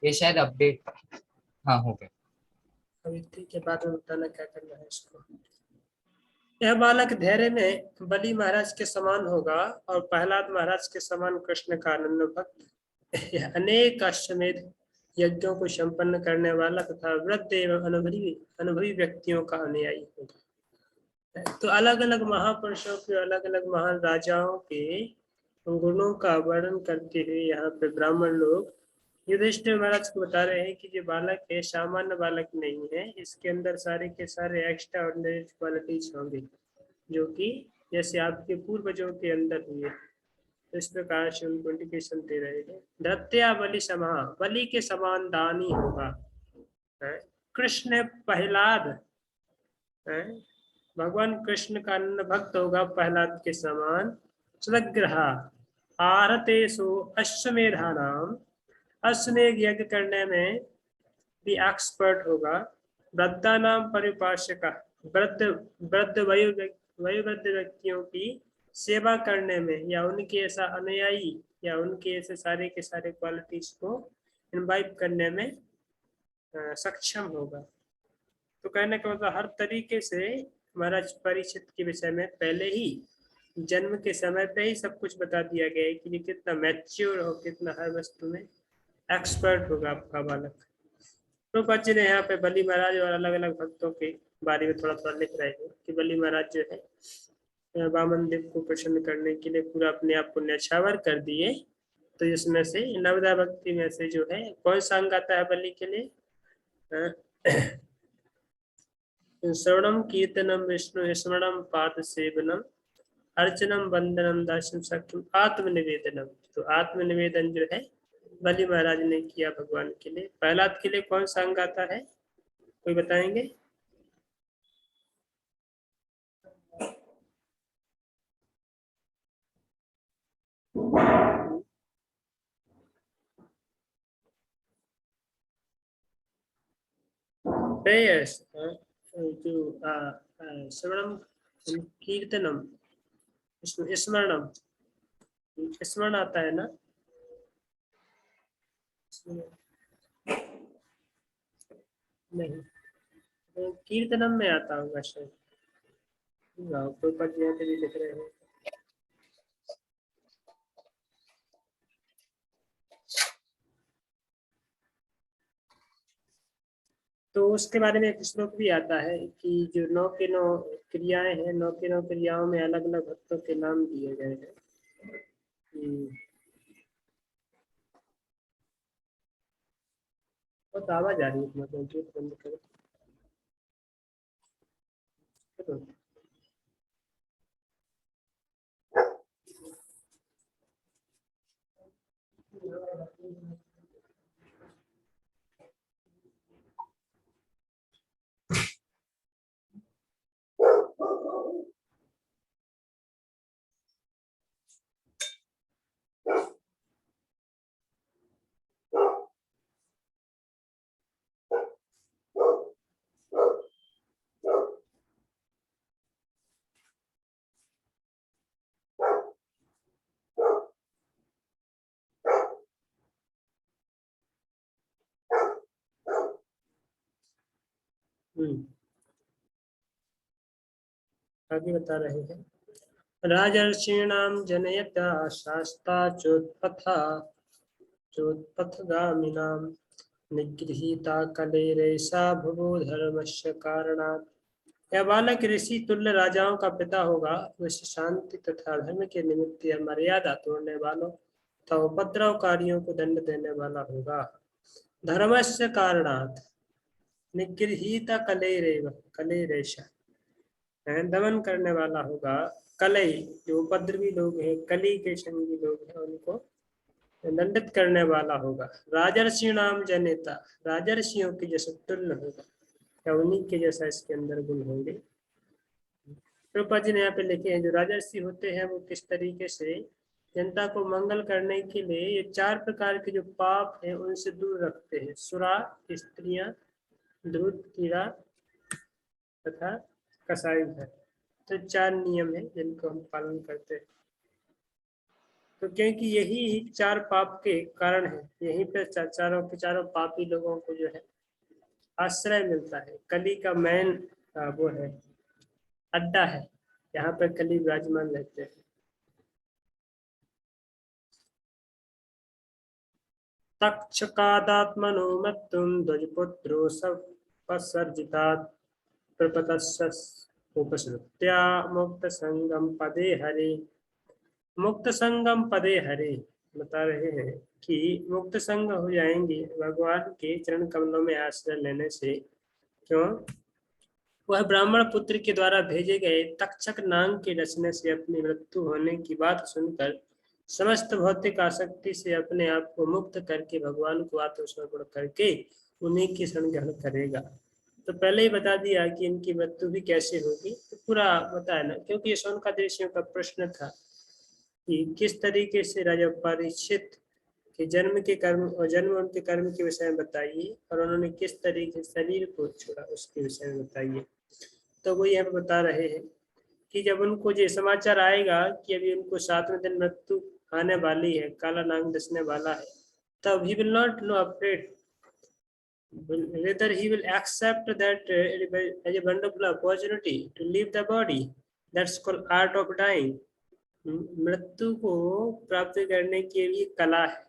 ये शायद अपडेट, हाँ हो गया। अभी ठीक है, बाद में बताना क्या करना है इसको। यह बालक धैर्य में बलि महाराज के समान होगा और प्रहलाद महाराज के समान कृष्ण का आनंद भक्त। यह अनेक अश्वमेध यज्ञों को संपन्न करने वाला तथा वृद्ध एवं अनुभवी अनुभवी व्यक्तियों का अनुयायी होगा। तो अलग अलग महापुरुषों के, अलग अलग महान राजाओं के गुणों का वर्णन करते हुए यहाँ पे ब्राह्मण लोग युधिष्ठिर महाराज को बता रहे हैं कि जो बालक है सामान्य बालक नहीं है, इसके अंदर सारे के सारे एक्स्ट्रा ऑर्डिनरी क्वालिटीज होंगे, जो कि जैसे आपके पूर्वजों के अंदर हुए। तो इस प्रकार से उनको इंडिकेशन दे रहे हैं। धत्या बलि समा, बलि के समान दानी होगा। कृष्ण प्रहलाद, भगवान कृष्ण का अन्न भक्त होगा प्रहलाद के समान। सुदग्रह आरतेषु अश्वमेधानाम, अश्वमेध यज्ञ करने में भी एक्सपर्ट होगा। वृद्धा नाम परिपार्श्वक, वृद्ध वृद्ध वयोवृद्ध व्यक्तियों की सेवा करने में या उनके ऐसा अनुयायी या उनके ऐसे सारे के सारे क्वालिटीज को इनवाइट करने में सक्षम होगा। तो कहने का मतलब हर तरीके से महाराज परीक्षित के विषय में पहले ही जन्म के समय पे ही सब कुछ बता दिया गया है कि ये कितना मैच्योर और कितना हर वस्तु में एक्सपर्ट होगा आपका बालक। प्रभुपाद जी ने यहाँ पे बलि महाराज और अलग अलग भक्तों के बारे में थोड़ा थोड़ा लिख रहे हैं कि बलि महाराज जो है वामन देव को प्रसन्न करने के लिए पूरा अपने आप को न्यौछावर कर दिए। तो इसमें से नवदा भक्ति में से जो है कौन सा अंग आता है बलि के लिए? श्रवणम कीर्तनम विष्णु स्मरणम पाद सेवनम अर्चनम वंदनम दास्यम सख्यम आत्मनिवेदनम। तो आत्मनिवेदन जो है बलि महाराज ने किया भगवान के लिए। प्रहलाद के लिए कौन सा अंग आता है, कोई बताएंगे? प्रेयर्स, जो श्रवणम कीर्तनम स्मरणम, स्मरण आता है ना? नहीं, तो कीर्तनम में आता होगा शायद। कोई पद यहाँ पे भी लिख रहे हैं। तो उसके बारे में एक श्लोक भी आता है कि जो 9 के 9 क्रियाएं हैं, 9 के 9 क्रियाओं में अलग अलग भक्तों के नाम दिए गए हैं। बहुत आवाज आ रही है, मतलब जो बंद करो। आगे बता रहे हैं। राजर्षीणाम जनयता शास्ता चोत्पथगामिनाम निगृहीता कलेरेशा भवो धर्मस्य कारणात्। यह बालक ऋषि तुल्य राजाओं का पिता होगा। वह शांति तथा धर्म के निमित्त या मर्यादा तोड़ने वालों तथा उपद्रवकारियों को दंड देने वाला होगा। धर्मस्य कारणात् निगृहीता कलेरेशा, दमन करने वाला होगा। कलई, जो उपद्रवी लोग हैं, कली के संगी लोग हैं, उनको दंडित करने वाला होगा। राजर्षि नाम जनेता, राजर्षियों के जैसे तुल्य होगा या उन्हीं के जैसा इसके अंदर गुण होंगे। प्रभुपाद जी ने यहाँ पे लिखे हैं जो राजर्षि होते हैं वो किस तरीके से जनता को मंगल करने के लिए ये 4 प्रकार के जो पाप है उनसे दूर रखते हैं। सुरा, स्त्रियां, दूध, कीड़ा तथा कसाई घर। तो 4 नियम है जिनको हम पालन करते हैं। तो क्योंकि यही 4 पाप के कारण है, यहीं पे चारों के चारों पापी लोगों को जो है आश्रय मिलता है। कली का मेन वो है, अड्डा है, यहाँ पर कली विराजमान रहते हैं। तक्षकादात्मनो मत्तुम ध्वजपुत्रो सपसर्जितात् प्रपतस्योपसृत्या मुक्त संगम पदे हरे। मुक्त संगम पदे हरे बता रहे हैं कि मुक्त संग हो जाएंगे भगवान के चरण कमलों में आश्रय लेने से। क्यों? वह ब्राह्मण पुत्र के द्वारा भेजे गए तक्षक नाग के रचने से अपनी मृत्यु होने की बात सुनकर समस्त भौतिक आसक्ति से अपने आप को मुक्त करके भगवान को आत्मसमर्पण करके उन्हीं की शरण ग्रहण करेगा। तो पहले ही बता दिया कि इनकी मृत्यु भी कैसे होगी, तो पूरा बताया ना, क्योंकि ये शौनकादि ऋषियों का प्रश्न था कि किस तरीके से राजा परीक्षित के जन्म के कर्म और जन्म उनके कर्म के विषय में बताइए, और उन्होंने किस तरीके से शरीर को छोड़ा उसके विषय में बताइए। तो वो यहाँ पे बता रहे हैं कि जब उनको ये समाचार आएगा कि अभी उनको 7वें दिन मृत्यु आने वाली है, काला नाग डसने वाला है, तब he will not know afraid, whether he will accept that as a wonderful opportunity to leave the body. That's called art of dying. मृत्यु को प्राप्त करने की भी कला है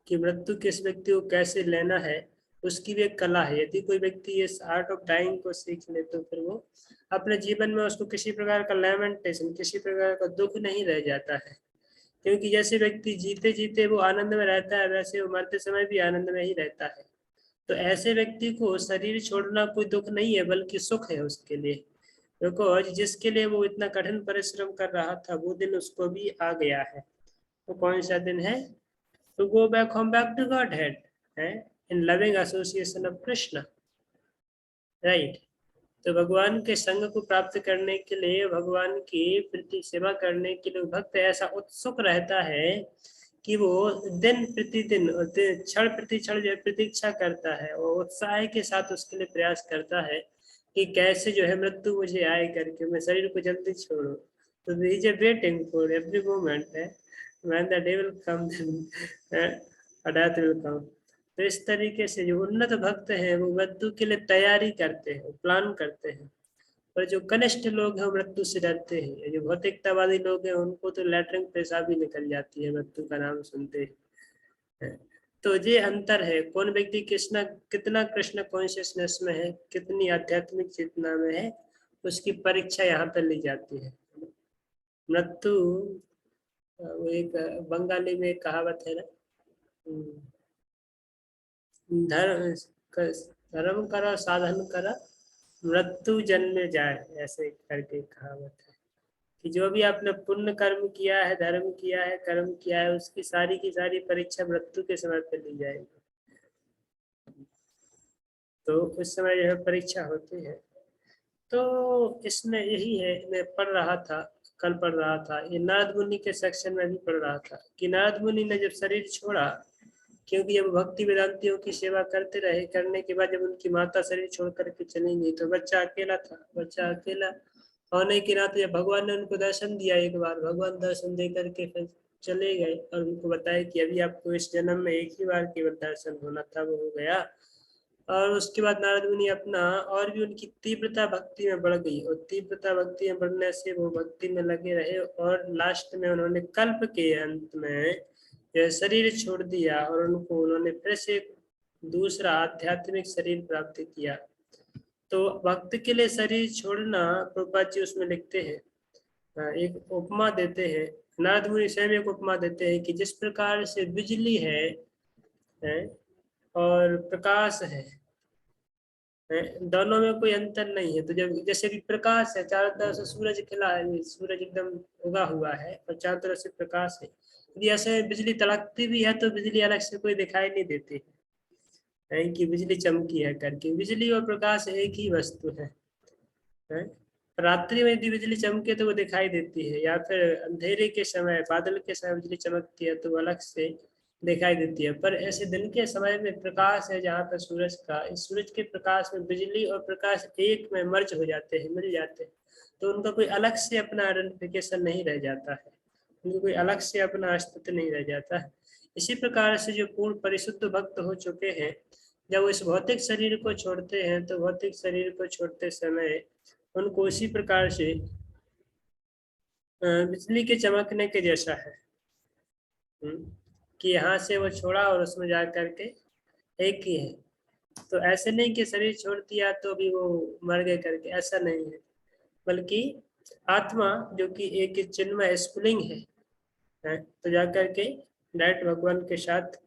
कि मृत्यु किस व्यक्ति को कैसे लेना है, उसकी भी एक कला है। यदि कोई व्यक्ति इस आर्ट ऑफ डाइंग को सीख ले तो फिर वो अपने जीवन में उसको किसी प्रकार का लैमेंटेशन, किसी प्रकार का दुख नहीं रह जाता है। क्योंकि जैसे व्यक्ति जीते जीते वो आनंद में रहता है, वैसे वो मरते समय भी आनंद में ही रहता है। तो ऐसे व्यक्ति को शरीर छोड़ना कोई दुख नहीं है, बल्कि सुख है उसके लिए। देखो जिसके लिए वो इतना कठिन परिश्रम कर रहा था वो दिन उसको भी आ गया है। तो कौन सा दिन है? to go back home, back to Godhead, in loving association of Krishna, right? तो भगवान के संग को प्राप्त करने के लिए, भगवान की प्रति सेवा करने के लिए भक्त ऐसा उत्सुक रहता है कि वो दिन प्रतिदिन क्षण प्रति क्षण जो है प्रतीक्षा करता है और उत्साह के साथ उसके लिए प्रयास करता है कि कैसे जो है मृत्यु मुझे आए करके मैं शरीर को जल्दी छोड़ू। तो he is waiting for every moment है, when the day will come then death will come। तो इस तरीके से जो उन्नत भक्त हैं वो मृत्यु के लिए तैयारी करते हैं, प्लान करते हैं। और जो कनिष्ठ लोग हैं वो मृत्यु से डरते हैं। जो भौतिकतावादी लोग हैं उनको तो लैट्रिन पेशाब भी निकल जाती है मृत्यु का नाम सुनते हैं। तो ये अंतर है, कौन व्यक्ति कृष्ण कितना कृष्ण कॉन्शियसनेस में है, कितनी आध्यात्मिक चेतना में है, उसकी परीक्षा यहाँ पर ली जाती है। मृत्यु, वो एक बंगाली में एक कहावत है ना, धर्म करो साधन करो मृत्यु जन्म जाए, ऐसे करके कहावत है कि जो भी आपने पुण्य कर्म किया है, धर्म किया है, कर्म किया है, उसकी सारी की सारी परीक्षा मृत्यु के समय पर ली जाएगी। तो उस समय जो है परीक्षा होती है। तो इसमें यही है, मैं पढ़ रहा था, कल पढ़ रहा था, ये नारद मुनि के सेक्शन में भी पढ़ रहा था कि नारद मुनि ने जब शरीर छोड़ा, क्योंकि जब भक्ति वेदांतियों की सेवा करते रहे, करने के बाद जब उनकी माता शरीर छोड़ करके चली गई तो बच्चा अकेला था। बच्चा अकेला होने के नाते जब भगवान ने उनको दर्शन दिया एक बार, भगवान दर्शन दे करके फिर चले गए और उनको बताया कि अभी आपको इस जन्म में एक ही बार केवल दर्शन होना था, वो हो गया। और उसके बाद नारद मुनि अपना और भी उनकी तीव्रता भक्ति में बढ़ गई, और तीव्रता भक्ति में बढ़ने से वो भक्ति में लगे रहे, और लास्ट में उन्होंने कल्प के अंत में शरीर छोड़ दिया और उन्होंने फिर से दूसरा आध्यात्मिक शरीर प्राप्त किया। तो भक्त के लिए शरीर छोड़ना, प्रभुपाद जी उसमें लिखते हैं, एक उपमा देते हैं, नारद मुनि स्वयं एक उपमा देते हैं कि जिस प्रकार से बिजली है और प्रकाश है, दोनों में कोई अंतर नहीं है। तो जब जैसे भी प्रकाश है, चारों तरफ से सूरज खिला है, सूरज एकदम उगा हुआ है और चारों तरफ से प्रकाश है, यदि ऐसे बिजली तड़कती भी है तो बिजली अलग से कोई दिखाई नहीं देती है कि बिजली चमकी है करके। बिजली और प्रकाश एक ही वस्तु है। रात्रि में यदि बिजली चमके तो वो दिखाई देती है, या फिर अंधेरे के समय, बादल के समय बिजली चमकती है तो वो अलग से दिखाई देती है। पर ऐसे दिन के समय में प्रकाश है जहाँ पर सूरज का, इस सूरज के प्रकाश में बिजली और प्रकाश एक में मर्ज हो जाते हैं, मिल जाते हैं, तो उनका कोई अलग से अपना आइडेंटिफिकेशन नहीं रह जाता है। उनको कोई अलग से अपना अस्तित्व नहीं रह जाता है। इसी प्रकार से जो पूर्ण परिशुद्ध भक्त हो चुके हैं, जब वो इस भौतिक शरीर को छोड़ते हैं तो भौतिक शरीर को छोड़ते समय उनको उसी प्रकार से बिजली के चमकने के जैसा है कि यहाँ से वो छोड़ा और उसमें जा करके एक ही है। तो ऐसे नहीं कि शरीर छोड़ दिया तो भी वो मर गए करके, ऐसा नहीं है, बल्कि आत्मा जो कि एक चिन्मय स्फुलिंग है, तो जाकर के डायरेक्ट भगवान के साथ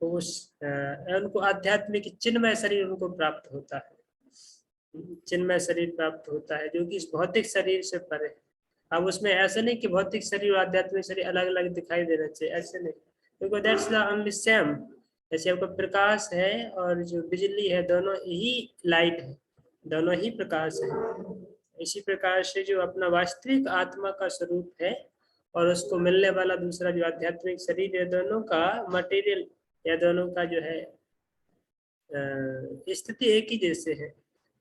उस उनको आध्यात्मिक चिन्मय शरीर उनको प्राप्त होता है, चिन्मय शरीर प्राप्त होता है जो कि इस भौतिक शरीर से परे है। अब उसमें ऐसा नहीं कि भौतिक शरीर और आध्यात्मिक शरीर अलग अलग दिखाई देना चाहिए, ऐसे नहीं, क्योंकि दैट्स द ओनली सेम। जैसे आपका प्रकाश है और जो बिजली है दोनों ही लाइट है, दोनों ही प्रकाश है। इसी प्रकार से जो अपना वास्तविक आत्मा का स्वरूप है और उसको मिलने वाला दूसरा जो आध्यात्मिक शरीर है, दोनों का मटेरियल या दोनों का जो है स्थिति एक ही जैसे है,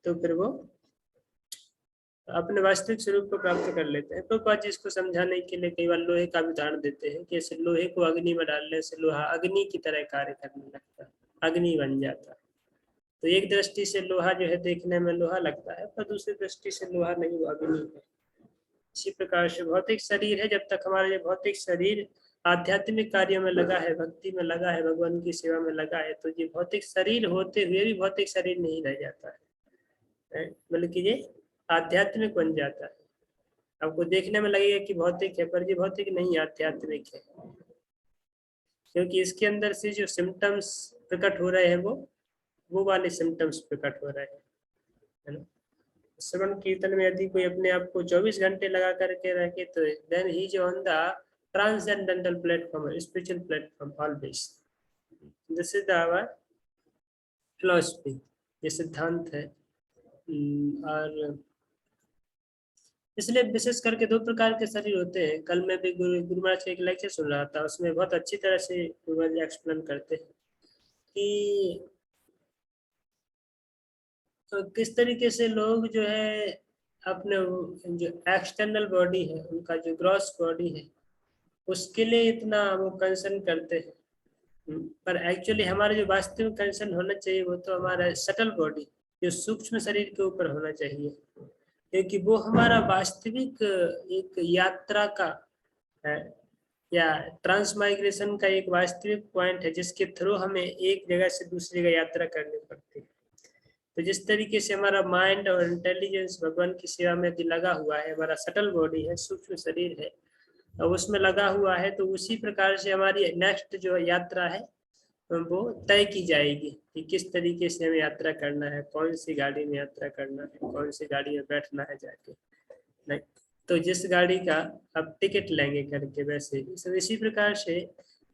तो फिर वो अपने वास्तविक स्वरूप को प्राप्त कर लेते हैं। प्रभुपाद जी इसको समझाने के लिए कई बार लोहे का भी उदाहरण देते हैं कि ऐसे लोहे को अग्नि में डालने से लोहा अग्नि की तरह कार्य करने लगता है, अग्नि बन जाता है। तो एक दृष्टि से लोहा जो है देखने में लोहा लगता है, पर दूसरी दृष्टि से लोहा नहीं, वो अग्नि है। इसी प्रकार से भौतिक शरीर है, जब तक हमारा ये भौतिक शरीर आध्यात्मिक कार्यों में लगा है, भक्ति में लगा है, भगवान की सेवा में लगा है, तो ये भौतिक शरीर होते हुए भी भौतिक शरीर नहीं रह जाता है, बल्कि ये आध्यात्मिक बन जाता है। आपको देखने में लगेगा कि भौतिक है, पर ये भौतिक नहीं, आध्यात्मिक है, क्योंकि इसके अंदर से जो सिम्टम्स प्रकट हो रहे हैं वो वाले सिम्टम्स प्रकट हो रहे हैं, है ना। श्रवण कीर्तन में यदि कोई अपने आप को 24 घंटे लगा करके रखे तो then he is on the transcendental platform, spiritual platform always. This is our philosophy, ये सिद्धांत है। और इसलिए विशेष करके 2 प्रकार के शरीर होते हैं। कल मैं भी गुरु महाराज का एक लेक्चर सुन रहा था, उसमें बहुत अच्छी तरह से गुरु महाराज एक्सप्लेन करते हैं कि तो किस तरीके से लोग जो है अपने जो एक्सटर्नल बॉडी है, उनका जो ग्रॉस बॉडी है, उसके लिए इतना वो कंसर्न करते हैं, पर एक्चुअली हमारा जो वास्तविक कंसर्न होना चाहिए वो तो हमारा सटल बॉडी, जो सूक्ष्म शरीर के ऊपर होना चाहिए, क्योंकि वो हमारा वास्तविक एक यात्रा का है, या ट्रांसमाइग्रेशन का एक वास्तविक पॉइंट है, जिसके थ्रू हमें एक जगह से दूसरी जगह यात्रा करनी पड़ती है। तो जिस तरीके से हमारा माइंड और इंटेलिजेंस भगवान की सेवा में लगा हुआ है, हमारा सटल बॉडी है, सूक्ष्म शरीर है, और उसमें लगा हुआ है, तो उसी प्रकार से हमारी नेक्स्ट जो यात्रा है वो तय की जाएगी कि किस तरीके से हमें यात्रा करना है, कौन सी गाड़ी में यात्रा करना है, कौन सी गाड़ी में बैठना है जाके, नहीं तो जिस गाड़ी का आप टिकट लेंगे करके, वैसे इसी प्रकार से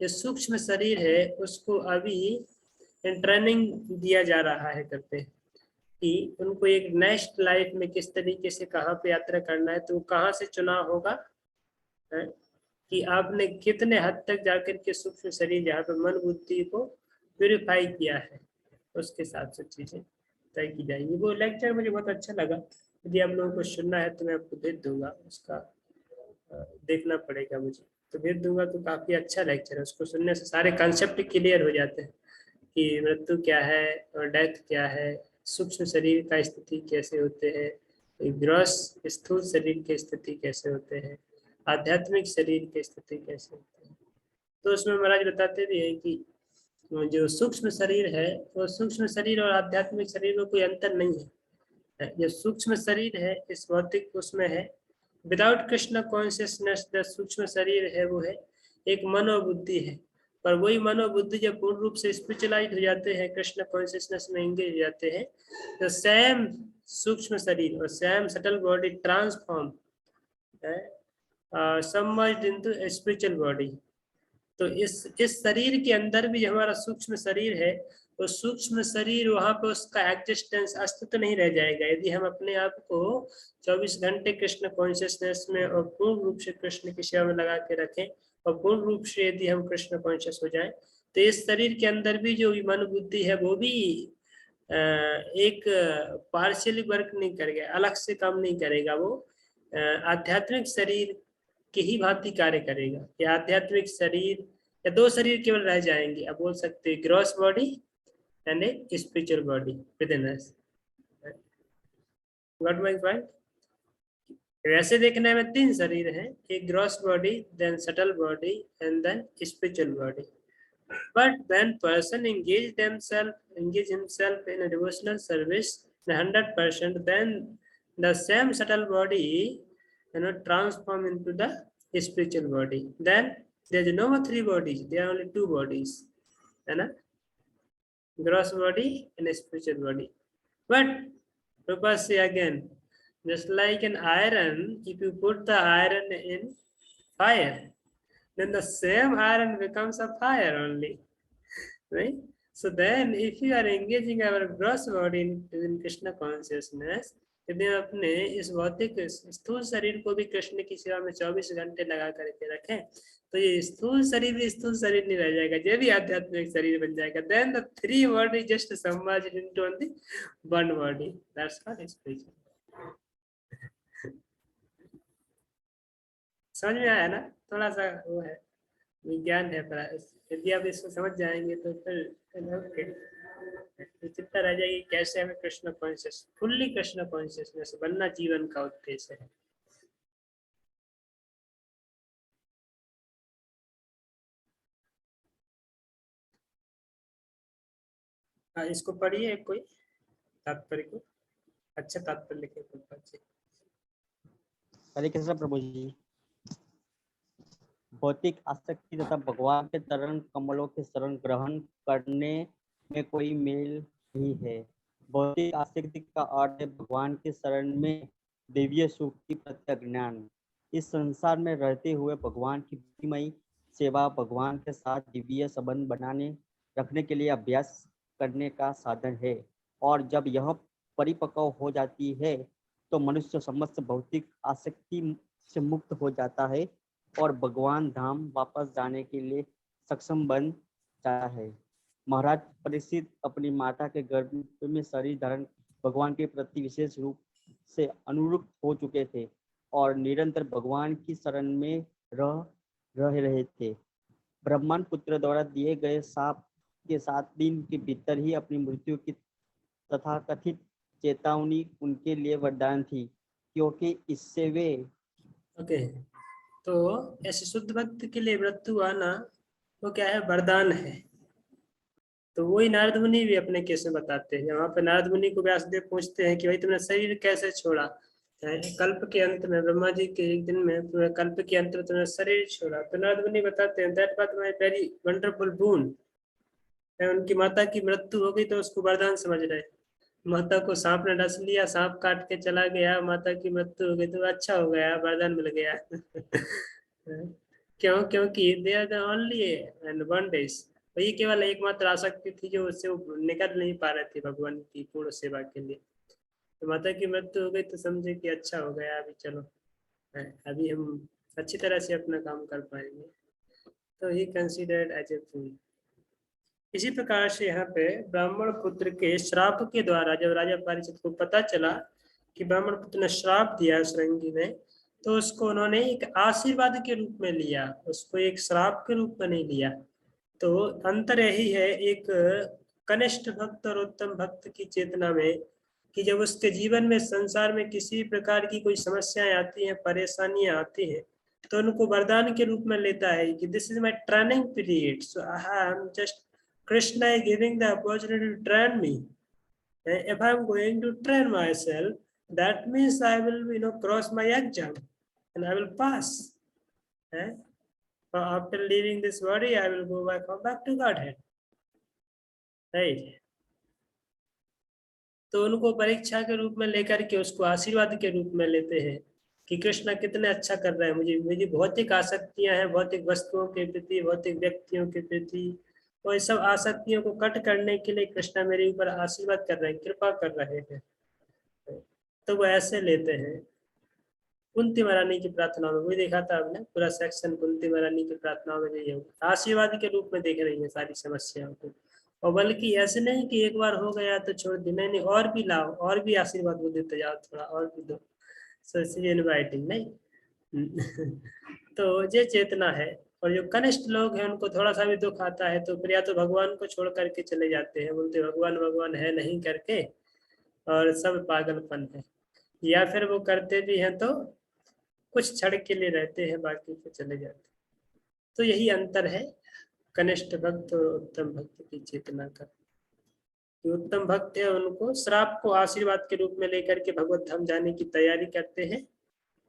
जो सूक्ष्म शरीर है उसको अभी ट्रेनिंग दिया जा रहा है करते हैं कि उनको एक नेक्स्ट लाइफ में किस तरीके से कहाँ पे यात्रा करना है, तो कहाँ से चुनाव होगा है कि आपने कितने हद तक जाकर के सूक्ष्म शरीर जहाँ पे मन बुद्धि को प्यूरिफाई किया है, उसके साथ सब चीजें तय की जाएंगी। वो लेक्चर मुझे बहुत अच्छा लगा, यदि आप लोगों को सुनना है तो मैं आपको भेज दूंगा, उसका देखना पड़ेगा मुझे, तो भेज दूंगा। तो काफी अच्छा लेक्चर है, उसको सुनने से सारे कॉन्सेप्ट क्लियर हो जाते हैं कि मृत्यु क्या है और डेथ क्या है, सूक्ष्म शरीर का स्थिति कैसे होते हैं, ग्रॉस स्थूल शरीर की स्थिति कैसे होते हैं, आध्यात्मिक शरीर की स्थिति कैसे होती है। तो उसमें महाराज बताते भी हैं कि जो सूक्ष्म शरीर है वो सूक्ष्म शरीर और आध्यात्मिक शरीर में कोई अंतर नहीं है। जो सूक्ष्म शरीर है इस भौतिक उसमें है, विदाउट कृष्ण कॉन्शियसनेस जो सूक्ष्म शरीर है वो है एक मनोबुद्धि है, पर वही मनोबुद्धि जब पूर्ण रूप से स्पिरिचुअलाइज हो जाते हैं, कृष्ण कॉन्शियसनेस में एंगेज हो जाते हैं, तो सेम सूक्ष्म शरीर और same subtle body transform submerged into spiritual body. तो इस शरीर के अंदर भी हमारा सूक्ष्म शरीर है, तो सूक्ष्म शरीर वहां पे उसका एग्जिस्टेंस अस्तित्व नहीं रह जाएगा यदि हम अपने आप को 24 घंटे कृष्ण कॉन्शियसनेस में और पूर्ण रूप से कृष्ण की सेवा में लगा के रखें, और पूर्ण रूप से यदि हम कृष्ण कॉन्शियस हो जाएं, तो इस शरीर के अंदर भी जो मन बुद्धि है वो भी एक पार्शियली वर्क नहीं करेगा, अलग से काम नहीं करेगा, वो आध्यात्मिक शरीर की ही भांति कार्य करेगा। ये आध्यात्मिक शरीर या दो शरीर केवल रह जाएंगे। अब बोल सकते हैं gross body and a spiritual body within us. Got my point? वैसे देखने में तीन शरीर हैं, एक gross body, then subtle body and then spiritual body. But when person engage himself in a devotional service 100%, then the same subtle body, transform into the spiritual body. Then there is no more three bodies; there are only two bodies, है ना? Gross body and spiritual body. But Prabhupada say again, just like an iron, if you put the iron in fire, then the same iron becomes a fire only, right? So then if you are engaging our gross body in Krishna consciousness, यदि अपने इस भौतिक स्थूल शरीर को भी कृष्ण की सेवा में 24 घंटे लगा करके रखें, तो ये स्थूल शरीर भी स्थूल शरीर नहीं रह जाएगा, ये भी आध्यात्मिक शरीर बन जाएगा। Then the three body just submerged into only one body. That's called spiritual. समझ में आया ना? थोड़ा सा वो है, विज्ञान है, यदि आप इसको समझ जाएंगे तो फिर चिंता रह जाएगी कैसे हमें Krishna conscious, fully Krishna consciousness बनना जीवन का उद्देश्य है। इसको पढ़िए कोई तात्पर्य को, अच्छा तात्पर्य लिखे जी। हरे कृष्ण प्रभु जी। भौतिक आसक्ति तथा भगवान के चरण कमलों के शरण ग्रहण करने में कोई मेल नहीं है। भौतिक आसक्ति का अर्थ है भगवान के शरण में दिव्य सुख की प्रति अज्ञान। इस संसार में रहते हुए भगवान की भक्तिमयी सेवा भगवान के साथ दिव्य संबंध बनाने रखने के लिए अभ्यास करने का साधन है, और जब यह परिपक्व हो जाती है तो मनुष्य समस्त भौतिक आसक्ति से मुक्त हो जाता है और भगवान धाम वापस जाने के लिए सक्षम बन जाता है। महाराज परीक्षित अपनी माता के गर्भ में शरीर धारण भगवान के प्रति विशेष रूप से अनुरूप हो चुके थे और निरंतर भगवान की शरण में रह रहे थे। ब्रह्मन पुत्र द्वारा दिए गए शाप के 7 दिन के भीतर ही अपनी मृत्यु की तथाकथित चेतावनी उनके लिए वरदान थी, क्योंकि इससे वे तो ऐसे शुद्ध भक्त के लिए मृत्यु आना वो क्या है, वरदान है। तो वही नारद मुनि भी अपने केस में बताते हैं। वहाँ पे नारद मुनि को व्यासदेव पूछते हैं कि भाई तुमने शरीर कैसे छोड़ा, कल्प के अंत में, ब्रह्मा जी के एक दिन में तुमने कल्प के अंत में तुमने शरीर छोड़ा। तो नारद मुनि बताते हैं that was my very wonderful boon. उनकी माता की मृत्यु हो गई तो उसको वरदान समझ रहे। माता को सांप ने डस लिया, सांप काट के चला गया, माता की मृत्यु हो गई तो अच्छा हो गया, वरदान मिल गया। क्यों? क्योंकि they are the only and one days, वही केवल एकमात्र आसक्ति थी जो उससे निकल नहीं पा रहे थे भगवान की पूर्ण सेवा के लिए। तो माता की मृत्यु हो गई तो समझे कि अच्छा हो गया, अभी चलो अभी हम अच्छी तरह से अपना काम कर पाएंगे। तो ही कंसिडर्ड एज ए फूल। इसी प्रकार से यहाँ पे ब्राह्मण पुत्र के श्राप के द्वारा जब राजा परीक्षित को पता चला कि ब्राह्मण पुत्र ने श्राप दिया श्रृंगी में, तो उसको उन्होंने एक आशीर्वाद के रूप में लिया, उसको एक श्राप के रूप में नहीं लिया। तो अंतर यही है एक कनिष्ठ भक्त और उत्तम भक्त की चेतना में कि जब उसके जीवन में संसार में किसी प्रकार की कोई समस्याएं आती हैं, परेशानियां आती हैं, तो उनको वरदान के रूप में लेता है कि this is my training period, so I am just Krishna is giving the opportunity to train me. If I am going to train myself, that means I will, cross my exam and I will pass. After leaving this body, I will go back to Godhead. Right? तो उनको परीक्षा के रूप में लेकर के उसको आशीर्वाद के रूप में लेते हैं कि कृष्ण कितने अच्छा कर रहे हैं, मुझे भौतिक आसक्तियां हैं, भौतिक वस्तुओं के प्रति, भौतिक व्यक्तियों के प्रति, और इस सब आसक्तियों को कट करने के लिए कृष्णा मेरे ऊपर आशीर्वाद कर रहे हैं, कृपा कर रहे हैं। तो वो ऐसे लेते हैं। कुंती महारानी की प्रार्थना में वही देखा था आपने, पूरा सेक्शन कुंती महारानी की प्रार्थना में यही होगा, आशीर्वाद के रूप में देख रही है सारी समस्याओं को। और बल्कि ऐसे नहीं कि एक बार हो गया तो छोड़ दी, नहीं, और भी लाओ, और भी आशीर्वाद वो देते जाओ, थोड़ा और भी दो। सो इनवाइटिंग नहीं। तो ये चेतना है। और जो कनिष्ठ लोग हैं उनको थोड़ा सा भी दुख आता है तो फिर या तो भगवान को छोड़ करके चले जाते हैं, बोलते भगवान भगवान है नहीं करके और सब पागलपन है, या फिर वो करते भी हैं तो कुछ क्षण के लिए रहते हैं, बाकी तो चले जाते हैं। तो यही अंतर है कनिष्ठ भक्त और उत्तम भक्त की चेतना का। जो उत्तम भक्त है उनको श्राप को आशीर्वाद के रूप में लेकर के भगवत धाम जाने की तैयारी करते हैं,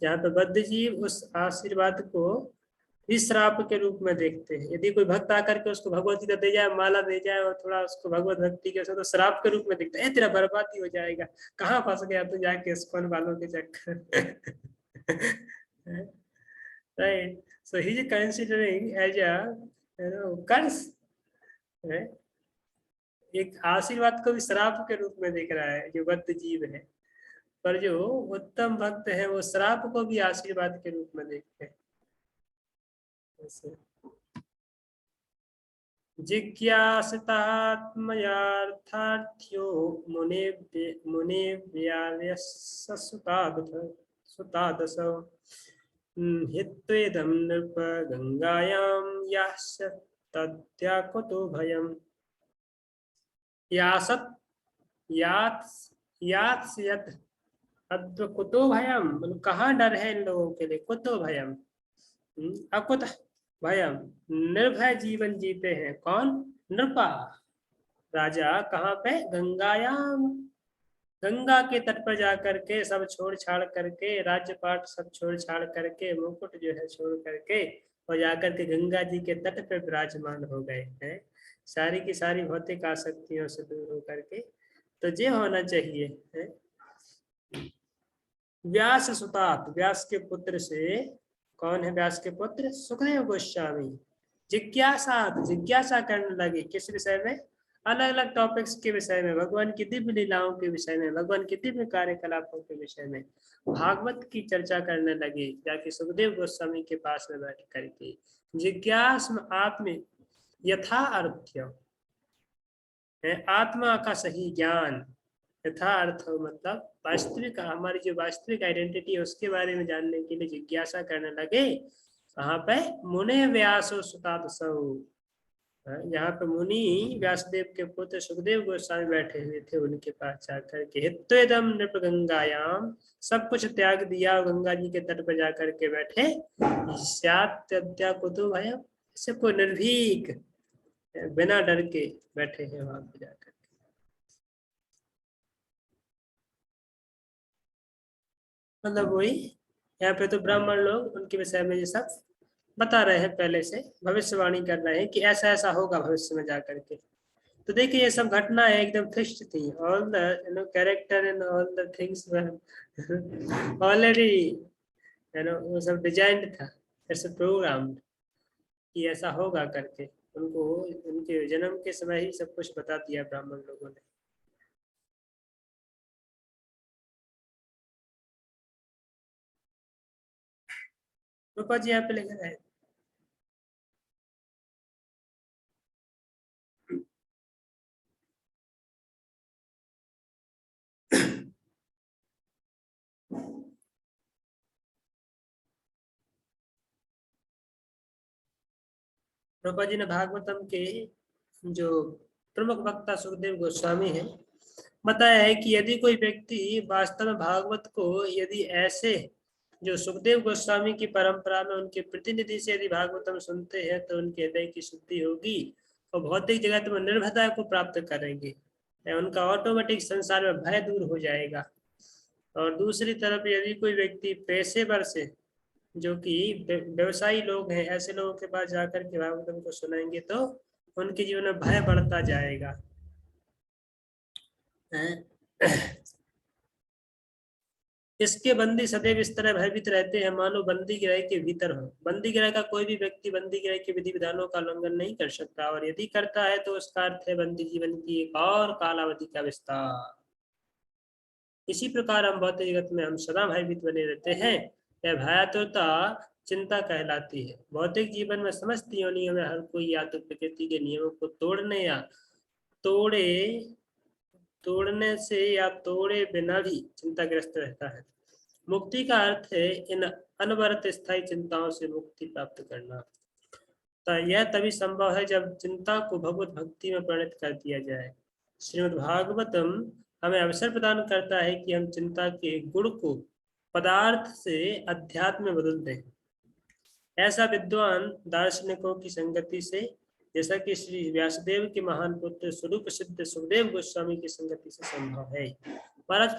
जहाँ पे बद्ध जीव उस आशीर्वाद को भी श्राप के रूप में देखते हैं। यदि कोई भक्त आकर के उसको भगवत गीता दे जाए, माला दे जाए और थोड़ा उसको भगवत भक्ति के तो श्राप के रूप में देखते हैं, तेरा बर्बादी हो जाएगा, कहाँ फंस गया तू जाके इस्कॉन वालों के चक्कर। Right, so he is considering as a curse, एक आशीर्वाद को भी श्राप के रूप में देख रहा है जो बद्ध जीव है। पर जो उत्तम भक्त है वो श्राप को भी आशीर्वाद के रूप में देखते हैं। जिज्ञासितात्मयार्थार्थ्यो मुने सुतादसौ हित्वेदं नृप गंगायां यास्य तद्या कुतो भयम्। यासत यात अद्व कुतो भयम, मतलब कहाँ डर है इन लोगों के लिए, कुतो भयम अकुत भयम, निर्भय जीवन जीते हैं कौन, नृपा राजा, कहाँ पे, गंगायाम, गंगा के तट पर जाकर के सब छोड़ छाड़ करके, राज्य पाठ सब छोड़ छाड़ करके, मुकुट जो है छोड़ करके और जाकर के गंगा जी के तट पर विराजमान हो गए हैं, सारी की सारी भौतिक आसक्तियों से दूर होकर के। तो ये होना चाहिए है? व्यास सुतात, व्यास के पुत्र से, कौन है व्यास के पुत्र, सुखदेव गोस्वामी, जिज्ञासा करने लगे किस विषय में, अलग अलग टॉपिक्स के विषय में, भगवान की दिव्य लीलाओं के विषय में, भगवान के दिव्य कार्यकलापों के विषय में भागवत की चर्चा करने लगे, जाके सुखदेव गोस्वामी के पास में बैठ करके। जिज्ञास आत्म यथार्थ्य, आत्मा का सही ज्ञान, यथार्थ मतलब वास्तविक, हमारी जो वास्तविक आइडेंटिटी है उसके बारे में जानने के लिए जिज्ञासा करने लगे। कहाँ पे, मुने व्यासो सुतादसौ, यहाँ पे मुनि व्यासदेव के पुत्र सुखदेव गोस्वामी बैठे हुए थे, उनके पास जाकर के हित्वेदम नृप गंगायाम, सब कुछ त्याग दिया, गंगा जी के तट पर जाकर के बैठे, स्यात्या कुतु भयम, सबको निर्भीक बिना डर के बैठे हैं वहां पे जाकर। मतलब वही यहाँ पे तो ब्राह्मण लोग उनके विषय में ये सब बता रहे हैं, पहले से भविष्यवाणी कर रहे हैं कि ऐसा ऐसा होगा भविष्य में जाकर के। तो देखिए ये सब घटना है एकदम फिक्स्ड थी, all the character and all the things already वो सब डिजाइंड था, इट्स प्रोग्राम्ड कि ऐसा होगा करके। उनको उनके जन्म के समय ही सब कुछ बता दिया ब्राह्मण लोगों ने। रूपा जी यहाँ पे लिख रहे हैं, रूपा जी ने भागवतम के जो प्रमुख वक्ता सुखदेव गोस्वामी हैं बताया है कि यदि कोई व्यक्ति वास्तव में भागवत को यदि ऐसे जो सुखदेव गोस्वामी की परंपरा में उनके प्रतिनिधि से यदि भागवतम सुनते हैं तो उनके हृदय की शुद्धि होगी और भौतिक जगत में निर्भयता को प्राप्त करेंगे, उनका ऑटोमेटिक संसार में भय दूर हो जाएगा। और दूसरी तरफ यदि कोई व्यक्ति पेशेवर से, जो कि व्यवसायी लोग हैं, ऐसे लोगों के पास जाकर के भागवतम को सुनाएंगे तो उनके जीवन में भय बढ़ता जाएगा। इसके बंदी सदैव इस तरह भयभीत रहते हैं मानो बंदी गृह के भीतर हो। बंदी गृह का कोई भी व्यक्ति बंदी गृह के विधि विधानों का उल्लंघन नहीं कर सकता, और यदि करता है तो उसका अर्थ है बंदी जीवन की एक और कालावधि का विस्तार। इसी प्रकार हम भौतिक जगत में हम सदा भयभीत बने रहते हैं, यह भयातुरता चिंता कहलाती है। भौतिक जीवन में समस्त योनियों में हर कोई या तो प्रकृति के नियमों को तोड़ने या तोड़ने से या तोड़े बिना भी चिंताग्रस्त रहता है। मुक्ति का अर्थ है इन अनवरत स्थायी चिंताओं से मुक्ति प्राप्त करना। तो यह तभी संभव है जब चिंता को भगवत भक्ति में परिणत कर दिया जाए। श्रीमद् भागवतम हमें अवसर प्रदान करता है कि हम चिंता के गुण को पदार्थ से अध्यात्म में बदल दें। ऐसा विद्वान दार्शनिकों की संगति से, जैसा कि श्री व्यासदेव के महान पुत्र स्वरूप सिद्ध सुखदेव गोस्वामी की संगति से संभव है। महाराज